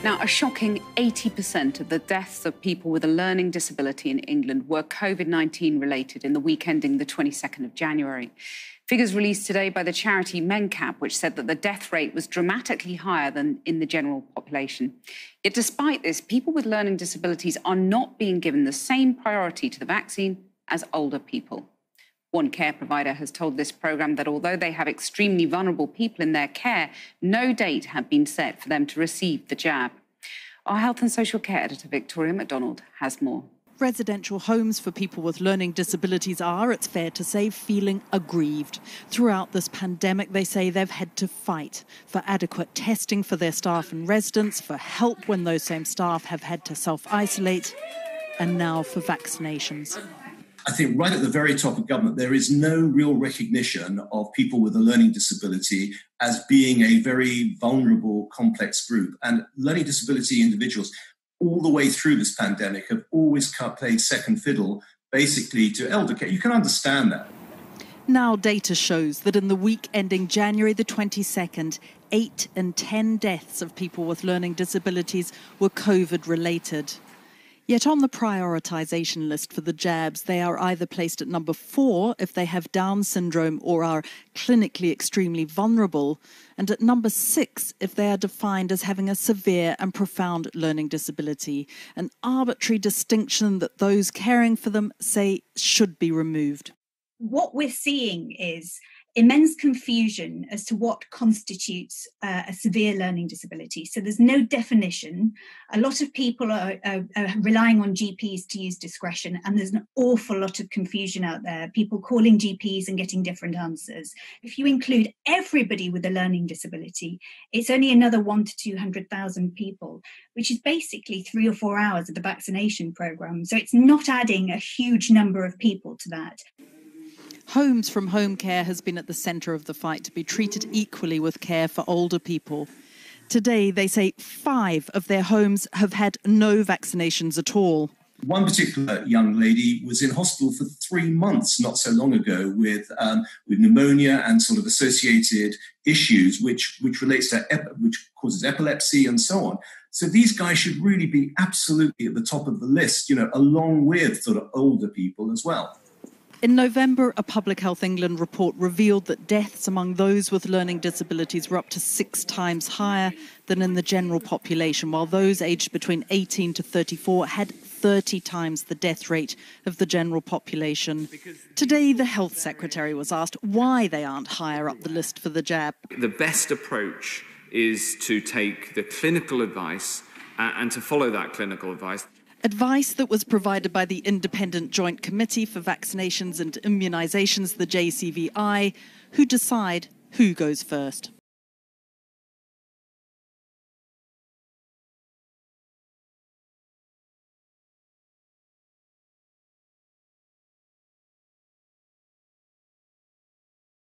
Now, a shocking 80% of the deaths of people with a learning disability in England were Covid-19 related in the week ending the 22nd of January. Figures released today by the charity MenCap, which said that the death rate was dramatically higher than in the general population. Yet despite this, people with learning disabilities are not being given the same priority to the vaccine as older people. One care provider has told this programme that although they have extremely vulnerable people in their care, no date had been set for them to receive the jab. Our health and social care editor, Victoria MacDonald, has more. Residential homes for people with learning disabilities are, it's fair to say, feeling aggrieved. Throughout this pandemic, they say they've had to fight for adequate testing for their staff and residents, for help when those same staff have had to self-isolate, and now for vaccinations. I think right at the very top of government, there is no real recognition of people with a learning disability as being a very vulnerable, complex group. And learning disability individuals all the way through this pandemic have always played second fiddle, basically, to elder care. You can understand that. Now data shows that in the week ending January the 22nd, 8 in 10 deaths of people with learning disabilities were COVID-related. Yet on the prioritisation list for the jabs, they are either placed at number 4 if they have Down syndrome or are clinically extremely vulnerable, and at number 6 if they are defined as having a severe and profound learning disability, an arbitrary distinction that those caring for them say should be removed. What we're seeing is immense confusion as to what constitutes a severe learning disability. So there's no definition. A lot of people are relying on GPs to use discretion, and there's an awful lot of confusion out there, people calling GPs and getting different answers. If you include everybody with a learning disability, it's only another 100,000 to 200,000 people, which is basically 3 or 4 hours of the vaccination programme. So it's not adding a huge number of people to that. Homes from Home Care has been at the centre of the fight to be treated equally with care for older people. Today, they say 5 of their homes have had no vaccinations at all. One particular young lady was in hospital for 3 months not so long ago with pneumonia and sort of associated issues, which relates to which causes epilepsy and so on. So these guys should really be absolutely at the top of the list, along with sort of older people as well. In November, a Public Health England report revealed that deaths among those with learning disabilities were up to 6 times higher than in the general population, while those aged between 18 to 34 had 30 times the death rate of the general population. Today, the Health Secretary was asked why they aren't higher up the list for the jab. The best approach is to take the clinical advice and to follow that clinical advice. Advice that was provided by the Independent Joint Committee for Vaccinations and Immunisations, the JCVI, who decide who goes first.